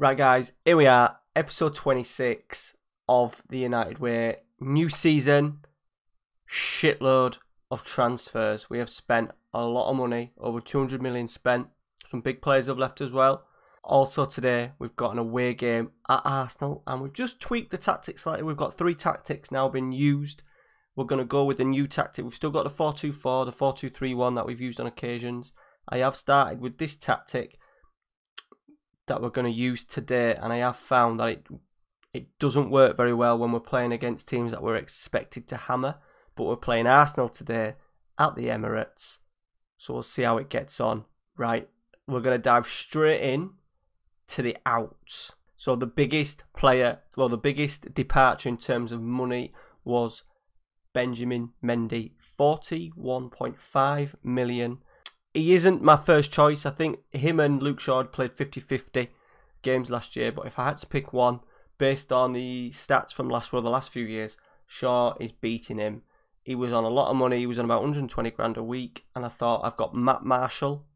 Right guys, here we are, episode 26 of the United Way. New season, shitload of transfers. We have spent a lot of money, over 200 million spent. Some big players have left as well. Also today, we've got an away game at Arsenal and we've just tweaked the tactics slightly. We've got 3 tactics now being used. We're going to go with the new tactic. We've still got the 4-2-4, the 4-2-3-1 that we've used on occasions. I have started with this tactic that we're going to use today, and I have found that it doesn't work very well when we're playing against teams that we're expected to hammer. But we're playing Arsenal today at the Emirates, so we'll see how it gets on. Right, we're going to dive straight in to the outs. So the biggest player, well, the biggest departure in terms of money was Benjamin Mendy, 41.5 million. He isn't my first choice. I think him and Luke Shaw played 50-50 games last year. But if I had to pick one, based on the stats from the last few years, Shaw is beating him. He was on a lot of money. He was on about 120 grand a week. And I thought, I've got Matt Marshall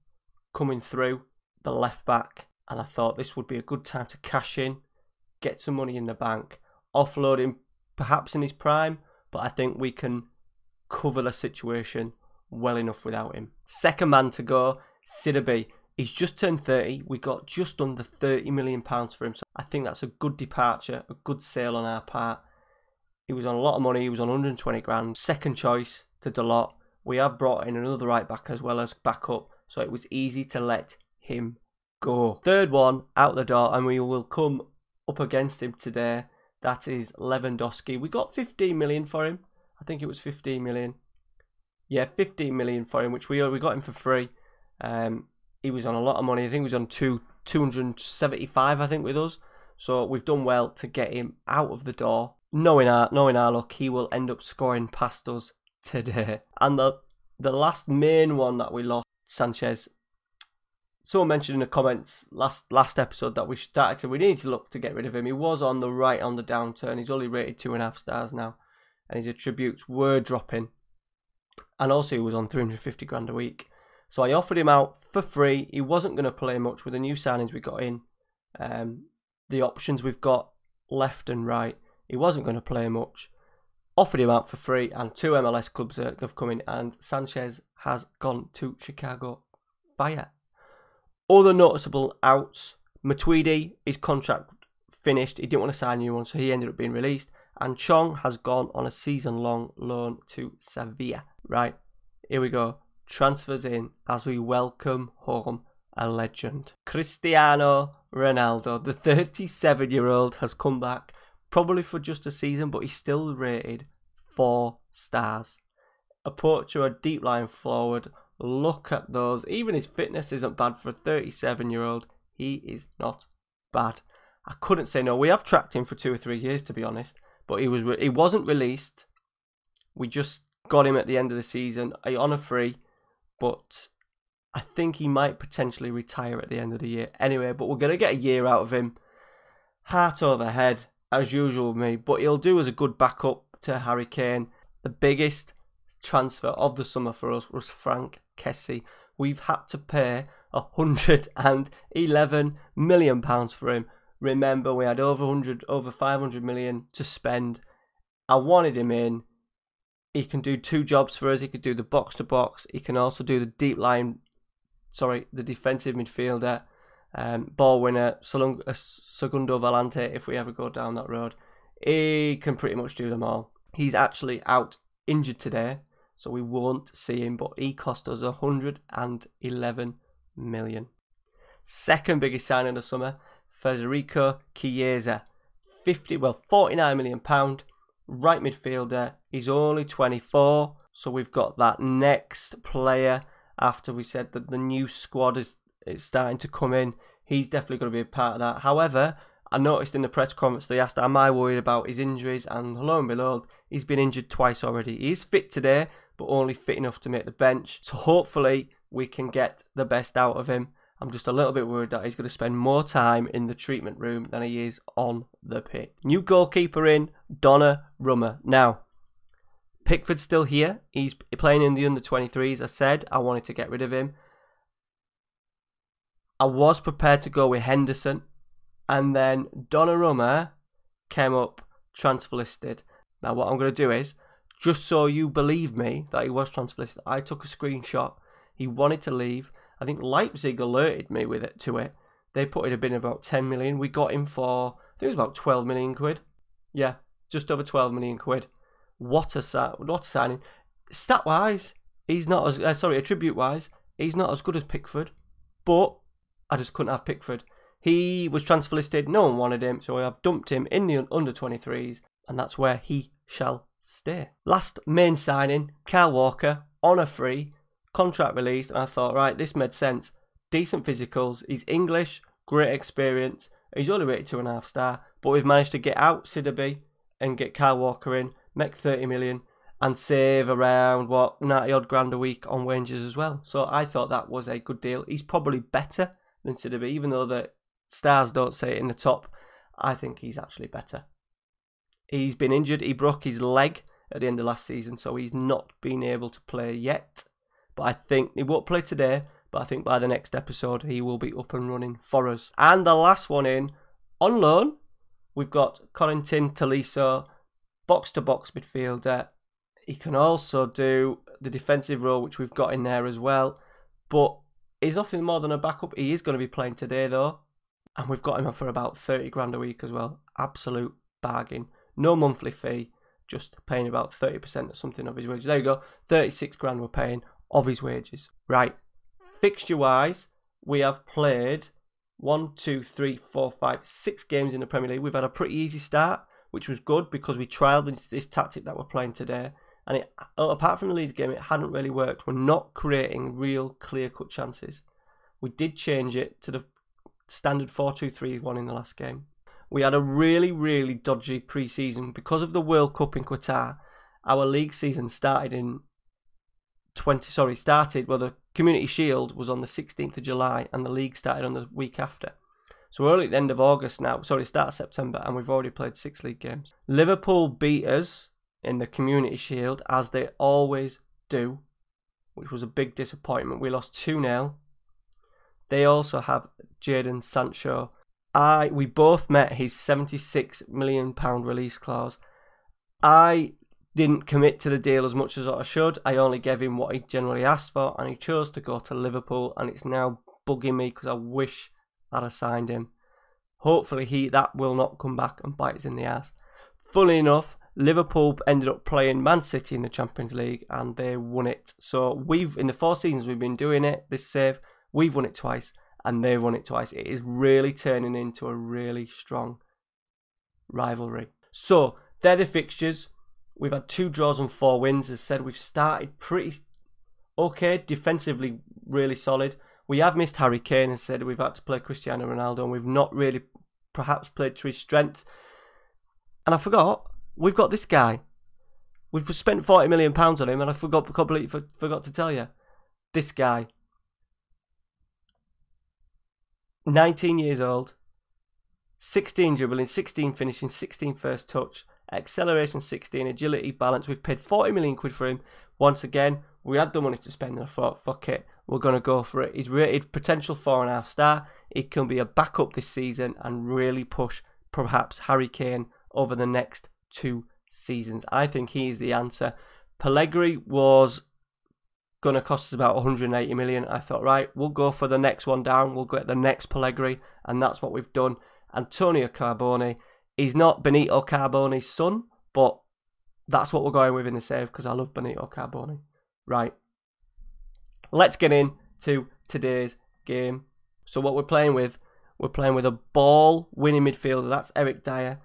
coming through, the left back. And I thought this would be a good time to cash in, get some money in the bank, offload him perhaps in his prime. But I think we can cover the situation well enough without him. Second man to go, Sidibe. He's just turned 30. We got just under £30 million for him. So I think that's a good departure, a good sale on our part. He was on a lot of money. He was on 120 grand. Second choice to Dalot. We have brought in another right back as well as backup. So it was easy to let him go. Third one out the door, and we will come up against him today. That is Lewandowski. We got 15 million for him. I think it was 15 million. Yeah, 15 million for him, which we got him for free. He was on a lot of money. I think he was on 275, I think, with us. So we've done well to get him out of the door. Knowing our luck, he will end up scoring past us today. And the last main one that we lost, Sanchez. Someone mentioned in the comments last episode that we need to look to get rid of him. He was on the downturn. He's only rated 2.5 stars now, and his attributes were dropping. And also he was on 350 grand a week. So I offered him out for free. He wasn't going to play much with the new signings we got in. The options we've got left and right. He wasn't going to play much. Offered him out for free, and 2 MLS clubs have come in, and Sanchez has gone to Chicago Fire. Other noticeable outs, Matuidi, his contract finished. He didn't want to sign a new one, so he ended up being released. And Chong has gone on a season-long loan to Sevilla. Right, here we go. Transfers in as we welcome home a legend. Cristiano Ronaldo, the 37-year-old, has come back, probably for just a season, but he's still rated 4 stars. A poacher, a deep line forward. Look at those. Even his fitness isn't bad for a 37-year-old. He is not bad. I couldn't say no. We have tracked him for 2 or 3 years, to be honest. But he wasn't released. We just got him at the end of the season on a free. But I think he might potentially retire at the end of the year. Anyway, but we're going to get a year out of him. Heart over head, as usual with me. But he'll do as a good backup to Harry Kane. The biggest transfer of the summer for us was Frank Kessie. We've had to pay £111 million for him. Remember, we had over 500 million to spend. I wanted him in. He can do 2 jobs for us. He could do the box to box. He can also do the the defensive midfielder, ball winner, Segundo Volante if we ever go down that road. He can pretty much do them all. He's actually out injured today, so we won't see him, but he cost us 111 million. Second biggest signing of the summer, Federico Chiesa, 49 million pound, right midfielder. He's only 24, so we've got that next player after we said that the new squad is starting to come in. He's definitely going to be a part of that. However, I noticed in the press conference they asked, am I worried about his injuries? And lo and behold, he's been injured twice already. He's fit today, but only fit enough to make the bench. So hopefully we can get the best out of him. I'm just a little bit worried that he's going to spend more time in the treatment room than he is on the pitch. New goalkeeper in, Donnarumma. Now, Pickford's still here. He's playing in the under-23s. I said I wanted to get rid of him. I was prepared to go with Henderson And then Donnarumma came up transfer listed. Now what I'm going to do is, just so you believe me that he was transfer listed, I took a screenshot. He wanted to leave. I think Leipzig alerted me with it to it. They put it a bid of about 10 million. We got him for, I think it was about 12 million quid. Yeah, just over 12 million quid. What a signing. Stat-wise, he's not as, attribute-wise, he's not as good as Pickford. But I just couldn't have Pickford. He was transfer listed. No one wanted him. So I've dumped him in the under-23s. And that's where he shall stay. Last main signing, Kyle Walker on a free. Contract released. And I thought, right, this made sense. Decent physicals. He's English. Great experience. He's only rated 2.5 star. But we've managed to get out Sidibe and get Kyle Walker in. Make 30 million. And save around, 90 odd grand a week on wages as well. So I thought that was a good deal. He's probably better than Sidibe. Even though the stars don't say it in the top, I think he's actually better. He's been injured. He broke his leg at the end of last season. So he's not been able to play yet. But I think he won't play today. But I think by the next episode, he will be up and running for us. And the last one in, on loan, we've got Corentin Tolisso, box-to-box midfielder. He can also do the defensive role, which we've got in there as well. But he's nothing more than a backup. He is going to be playing today, though. And we've got him for about 30 grand a week as well. Absolute bargain. No monthly fee. Just paying about 30% or something of his wages. There you go. 36 grand we're paying of his wages. Right. Fixture-wise, we have played 6 games in the Premier League. We've had a pretty easy start, which was good because we trialled this tactic that we're playing today. And it, apart from the Leeds game, it hadn't really worked. We're not creating real clear-cut chances. We did change it to the standard 4-2-3-1 in the last game. We had a really, really dodgy pre-season. Because of the World Cup in Qatar, our league season started the Community Shield was on the 16th of July and the league started on the week after. So we're only at the end of August now, start of September, and we've already played 6 league games. Liverpool beat us in the Community Shield, as they always do, which was a big disappointment. We lost 2-0. They also have Jadon Sancho. We both met his £76 million release clause. I didn't commit to the deal as much as I should. I only gave him what he generally asked for, and he chose to go to Liverpool, and it's now bugging me because I wish I'd have signed him. Hopefully that will not come back and bite us in the ass. Funnily enough, Liverpool ended up playing Man City in the Champions League and they won it. So in the 4 seasons we've been doing it, this save, we've won it twice and they've won it twice. It is really turning into a really strong rivalry. So they're the fixtures. We've had 2 draws and 4 wins. As I said, we've started pretty okay, defensively really solid. We have missed Harry Kane, as I said. We've had to play Cristiano Ronaldo and we've not really perhaps played to his strength. And I forgot, we've got this guy. We've spent £40 million on him and I completely forgot to tell you. This guy. 19 years old. 16 dribbling, 16 finishing, 16 first touch. Acceleration 16, agility, balance. We've paid 40 million quid for him. Once again, we had the money to spend and I thought, fuck it, we're going to go for it. He's rated potential 4.5 star. It can be a backup this season and really push perhaps Harry Kane over the next 2 seasons. I think he is the answer. Pellegrini was going to cost us about 180 million. I thought, right, we'll go for the next one down. We'll get the next Pellegrini, and that's what we've done. Antonio Carboni. He's not Benito Carboni's son, but that's what we're going with in the save because I love Benito Carboni. Right. Let's get into today's game. So what we're playing with a ball-winning midfielder. That's Eric Dyer.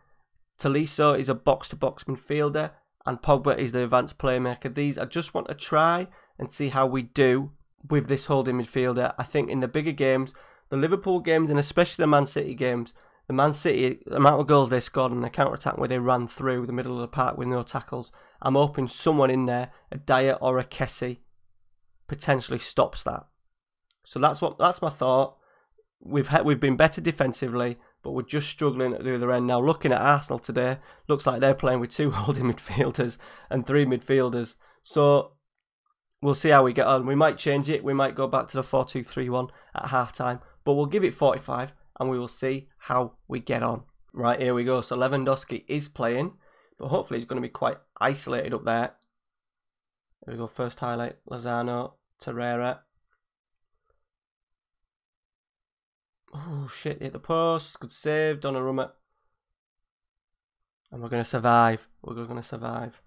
Tolisso is a box-to-box midfielder, and Pogba is the advanced playmaker. I just want to try and see how we do with this holding midfielder. I think in the bigger games, the Liverpool games, and especially the Man City games, the Man City, the amount of goals they scored on the counter-attack where they ran through the middle of the park with no tackles, I'm hoping someone in there, a Dyer or a Kessie, potentially stops that. So that's my thought. We've been better defensively, but we're just struggling at the other end. Now, looking at Arsenal today, looks like they're playing with 2 holding midfielders and 3 midfielders. So we'll see how we get on. We might change it. We might go back to the 4-2-3-1 at half-time, but we'll give it 45 and we will see how we get on. Right, here we go. So Lewandowski is playing, but hopefully he's going to be quite isolated up there. Here we go. First highlight. Lozano, Torreira. Oh, shit. Hit the post. Good save. Donnarumma. And we're going to survive. We're going to survive.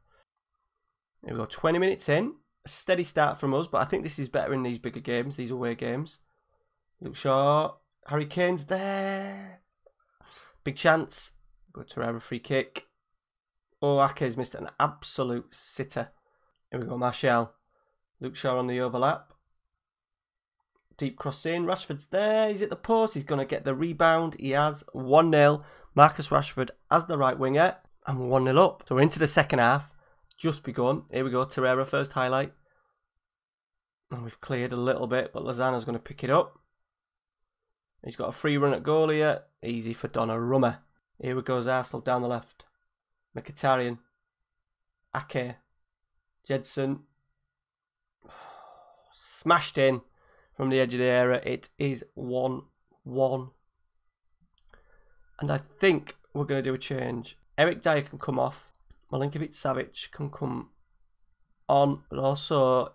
Here we go. 20 minutes in. A steady start from us, but I think this is better in these bigger games, these away games. Luke Shaw. Harry Kane's there. Big chance. Go Torreira, free kick. Oh, Ake's missed an absolute sitter. Here we go. Martial. Luke Shaw on the overlap. Deep cross in. Rashford's there. He's at the post. He's going to get the rebound. He has 1-0. Marcus Rashford as the right winger. And we're 1-0 up. So we're into the second half. Just begun. Here we go. Torreira, first highlight. And we've cleared a little bit, but Lozano's going to pick it up. He's got a free run at goal here. Easy for Donnarumma. Here we go. Arsenal down the left. Mkhitaryan. Ake. Jedson. Smashed in from the edge of the area. It is 1-1. And I think we're going to do a change. Eric Dyer can come off. Milinkovic-Savic can come on. But also,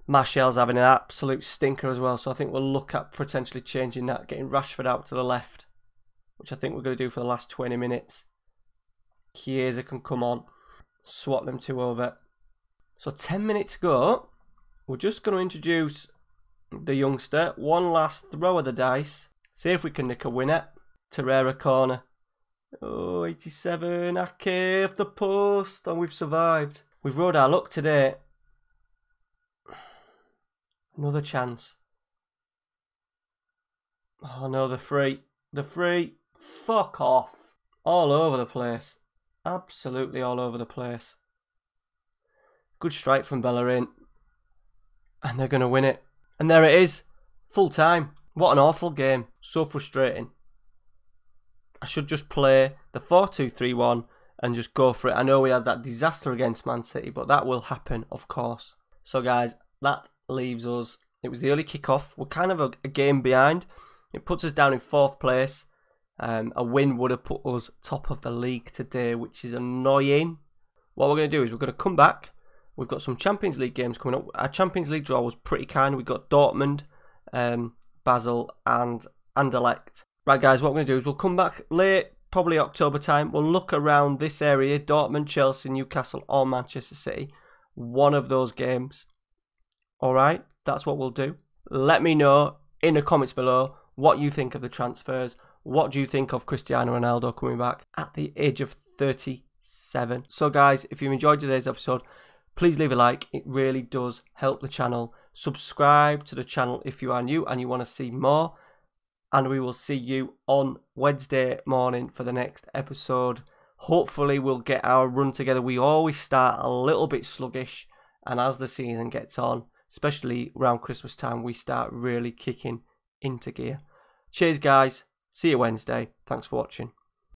Martial's having an absolute stinker as well. So I think we'll look at potentially changing that. Getting Rashford out to the left. Which I think we're going to do for the last 20 minutes. Chiesa can come on. Swap them two over. So 10 minutes to go. We're just going to introduce the youngster. One last throw of the dice. See if we can nick a winner. Torreira corner. Oh, 87. Ake off the post. And we've survived. We've rode our luck today. Another chance. Oh no, the free. The free. Fuck off. All over the place. Absolutely all over the place. Good strike from Bellerin. And they're going to win it. And there it is. Full time. What an awful game. So frustrating. I should just play the 4-2-3-1 and just go for it. I know we had that disaster against Man City, but that will happen, of course. So guys, that leaves us. It was the early kickoff. We're kind of a game behind. It puts us down in 4th place. A win would have put us top of the league today, which is annoying. What we're going to do is we're going to come back. We've got some Champions League games coming up. Our Champions League draw was pretty kind. We got Dortmund, Basel and Anderlecht. Right guys, what we're going to do is we'll come back late, probably October time. We'll look around this area, Dortmund, Chelsea, Newcastle or Manchester City. One of those games. Alright, that's what we'll do. Let me know in the comments below what you think of the transfers. What do you think of Cristiano Ronaldo coming back at the age of 37? So guys, if you enjoyed today's episode, please leave a like. It really does help the channel. Subscribe to the channel if you are new and you want to see more. And we will see you on Wednesday morning for the next episode. Hopefully we'll get our run together. We always start a little bit sluggish. And as the season gets on, especially around Christmas time, we start really kicking into gear. Cheers guys. See you Wednesday. Thanks for watching.